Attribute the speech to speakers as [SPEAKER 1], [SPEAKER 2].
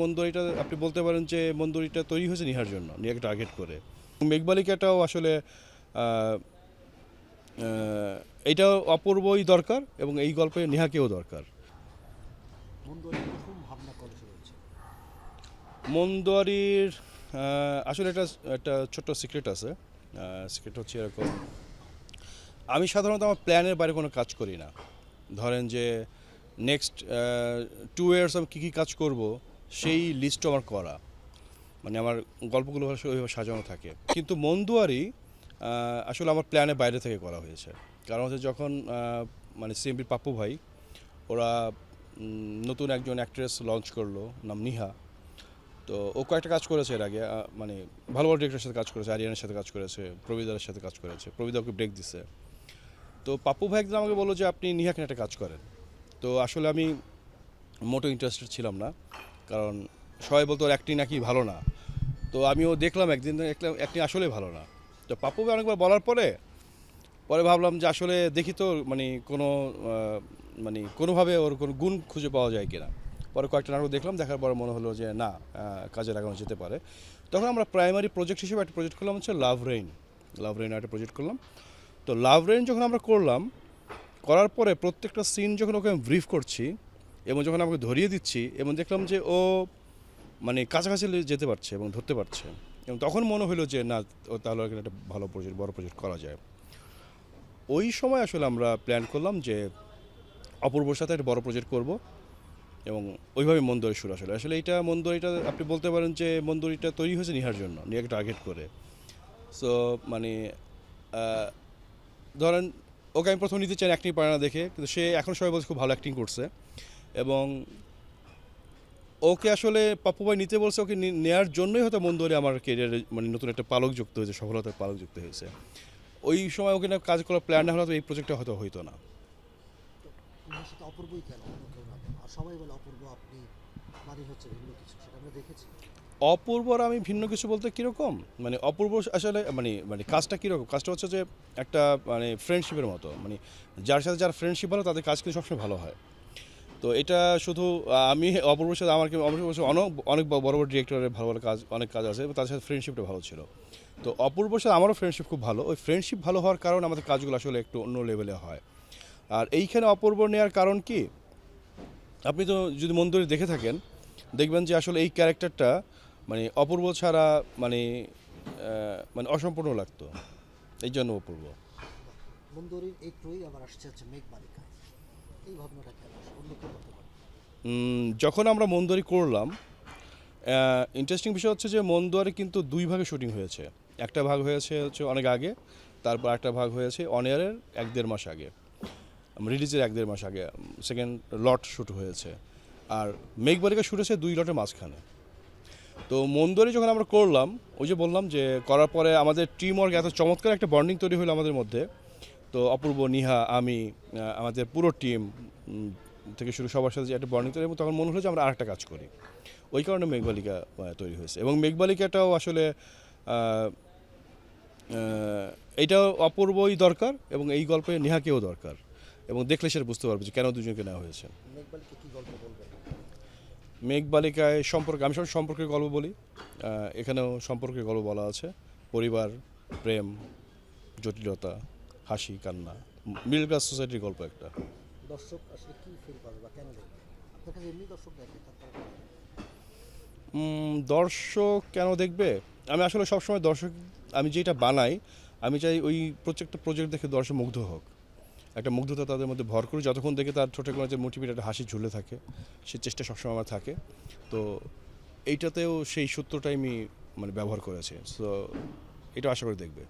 [SPEAKER 1] মন্দরিটা আপনি বলতে পারেন যে মন্দরিটা তৈরি হয়েছে নিহার জন্য, নিহাকে টার্গেট করে। মেঘবালিকাটাও আসলে আহ, আহ, এইটাও অপূর্বই দরকার এবং এই গল্পে নিহাকেও দরকার। মন্দোয়ারির আসলে একটা একটা ছোট্ট সিক্রেট আছে। সিক্রেট হচ্ছে এরকম, আমি সাধারণত আমার প্ল্যানের বাইরে কোনো কাজ করি না। ধরেন যে নেক্সট 2 ইয়ার্স আমি কী কী কাজ করব সেই লিস্টও আমার করা, মানে আমার গল্পগুলো ওইভাবে সাজানো থাকে। কিন্তু মন্দুয়ারি আসলে আমার প্ল্যানের বাইরে থেকে করা হয়েছে। কারণ হচ্ছে যখন মানে সিএমপির পাপ্পু ভাই ওরা নতুন একজন অ্যাক্ট্রেস লঞ্চ করলো, নাম নিহা। তো ও কয়েকটা কাজ করেছে এর আগে, মানে ভালো ভালো ডিরেক্টরের সাথে কাজ করেছে, আরিয়ানের সাথে কাজ করেছে, প্রবীদার সাথে কাজ করেছে, প্রবীদা ওকে ব্রেক দিছে। তো পাপ্পু ভাই একদিন আমাকে বললো যে আপনি নিহাকে একটা কাজ করেন। তো আসলে আমি মোটো ইন্টারেস্টেড ছিলাম না, কারণ সবাই বলতো ওর অ্যাক্টিং নাকি ভালো না। তো আমিও দেখলাম একদিন, দেখলাম অ্যাক্টিং আসলেই ভালো না। তো পাপ্পু ভাই অনেকবার বলার পরে পরে ভাবলাম যে আসলে দেখি তো মানে কোনো মানে কোনোভাবে ওর কোনো গুণ খুঁজে পাওয়া যায় কিনা। পরে কয়েকটা নাটক দেখলাম, দেখার পরে মনে হলো যে না, কাজে লাগানো যেতে পারে। তখন আমরা প্রাইমারি প্রজেক্ট হিসেবে একটা প্রজেক্ট করলাম হচ্ছে লাভ রেইন। লাভ রেইন একটা প্রজেক্ট করলাম। তো লাভ রেইন যখন আমরা করলাম, করার পরে প্রত্যেকটা সিন যখন ওকে আমি ব্রিফ করছি এবং যখন আমাকে ধরিয়ে দিচ্ছি এবং দেখলাম যে ও মানে কাছাকাছি যেতে পারছে এবং ধরতে পারছে, এবং তখন মনে হলো যে না, ও তাহলে এখানে একটা ভালো প্রজেক্ট, বড় প্রজেক্ট করা যায়। ওই সময় আসলে আমরা প্ল্যান করলাম যে অপূর্বর সাথে একটা বড় প্রজেক্ট করব, এবং ওইভাবে মন্দরি শুরু। আসলে আসলে এইটা মন্দরিটা আপনি বলতে পারেন যে মন্দরিটা তৈরি হয়েছে নিহার জন্য, নিহাকে টার্গেট করে। সো মানে ধরেন ওকে আমি প্রথম নিতে চাই অ্যাক্টিং পারে না দেখে, কিন্তু সে এখন সবাই বলছে খুব ভালো অ্যাক্টিং করছে। এবং ওকে আসলে পাপ্পু ভাই নিতে বলছে, ওকে নেওয়ার জন্যই হয়তো মন্দরি আমার কেরিয়ারে মানে নতুন একটা পালক যুক্ত হয়েছে, সফলতার পালক যুক্ত হয়েছে। ওই সময় ওকে না কাজ করার প্ল্যান না হলে তো এই প্রজেক্টটা হয়তো হইতো না।
[SPEAKER 2] ওনার সাথে অপূর্বই কেন, অন্য কেউ না কেন? আর সবাই বলে অপূর্ব আপনি মানে হচ্ছে ভিন্ন কিছু, সেটা আমরা দেখেছি।
[SPEAKER 1] অপূর্বর আমি ভিন্ন কিছু বলতে কীরকম, মানে অপূর্ব আসলে মানে মানে কাজটা কীরকম, কাজটা হচ্ছে যে একটা মানে ফ্রেন্ডশিপের মতো, মানে যার সাথে যার ফ্রেন্ডশিপ ভালো তাদের কাজ কিন্তু সবসময় ভালো হয়। তো এটা শুধু আমি অপূর্বর সাথে আমার অপূর্বর সাথে অনেক অনেক বড় বড় ডিরেক্টরের ভালো ভালো কাজ, অনেক কাজ আছে, তাদের সাথে ফ্রেন্ডশিপটা ভালো ছিল। তো অপূর্বর সাথে আমারও ফ্রেন্ডশিপ খুব ভালো। ওই ফ্রেন্ডশিপ ভালো হওয়ার কারণে আমাদের কাজগুলো আসলে একটু অন্য লেভেলে হয়। আর এইখানে অপূর্ব নেওয়ার কারণ কি, আপনি তো যদি মন ধরে দেখে থাকেন দেখবেন যে আসলে এই ক্যারেক্টারটা মানে অপূর্ব ছাড়া মানে মানে অসম্পূর্ণ লাগতো, এই জন্য অপূর্ব।
[SPEAKER 2] মন্দরির এই ট্রই আবার আসছে হচ্ছে মেঘবালিকা, এই ভাবনাটা কেন আসে? অন্য কেউ করতে পারে।
[SPEAKER 1] যখন আমরা মন্দরি করলাম, ইন্টারেস্টিং বিষয় হচ্ছে যে মন্দুয়ারে কিন্তু 2 ভাগে শুটিং হয়েছে। একটা ভাগ হয়েছে হচ্ছে অনেক আগে, তারপর একটা ভাগ হয়েছে অন এয়ারের 1-1.5 মাস আগে, রিলিজের 1-1.5 মাস আগে সেকেন্ড লট শ্যুট হয়েছে। আর মেঘবালিকা শ্যুট হয়েছে 2 লটের মাঝখানে। তো মন্দুয়ারি যখন আমরা করলাম, ওই যে বললাম যে করার পরে আমাদের টিম ওয়ার্ক এত চমৎকার একটা বন্ডিং তৈরি হলো আমাদের মধ্যে। তো অপূর্ব, নিহা, আমি, আমাদের পুরো টিম থেকে শুরু সবার সাথে যে একটা বন্ডিং তৈরি, তখন মনে হলো যে আমরা আরেকটা কাজ করি। ওই কারণে মেঘবালিকা তৈরি হয়েছে। এবং মেঘবালিকাটাও আসলে এইটাও অপূর্বই দরকার এবং এই গল্পে নেহাকেও দরকার, এবং দেখলে সেটা বুঝতে পারবে যে কেন দুজনকে নেওয়া হয়েছে।
[SPEAKER 2] মেঘবালিকা কি গল্প বলবেন?
[SPEAKER 1] মেঘবালিকায় সম্পর্কে আমি সব সম্পর্কের গল্প বলি, এখানেও সম্পর্কের গল্প বলা আছে। পরিবার, প্রেম, জটিলতা, হাসি, কান্না, মিডল ক্লাস সোসাইটির গল্প একটা।
[SPEAKER 2] দর্শক আসলে কি ফিল করবে বা কেন দেখবে? আপনার কাছে এমনি দর্শক দেখে তারপরে
[SPEAKER 1] দর্শক কেন দেখবে, আমি আসলে সবসময় দর্শক, আমি যেটা বানাই আমি চাই ওই প্রত্যেকটা প্রজেক্ট দেখে দর্শক মুগ্ধ হোক, একটা মুগ্ধতা তাদের মধ্যে ভর করি, যতক্ষণ দেখে তার ছোটো কোনো যে মোটিভেট একটা হাসি ঝুলে থাকে, সে চেষ্টা সবসময় আমার থাকে। তো এইটাতেও সেই সূত্রটাই আমি মানে ব্যবহার করেছি। সো এটা আশা করি দেখবে।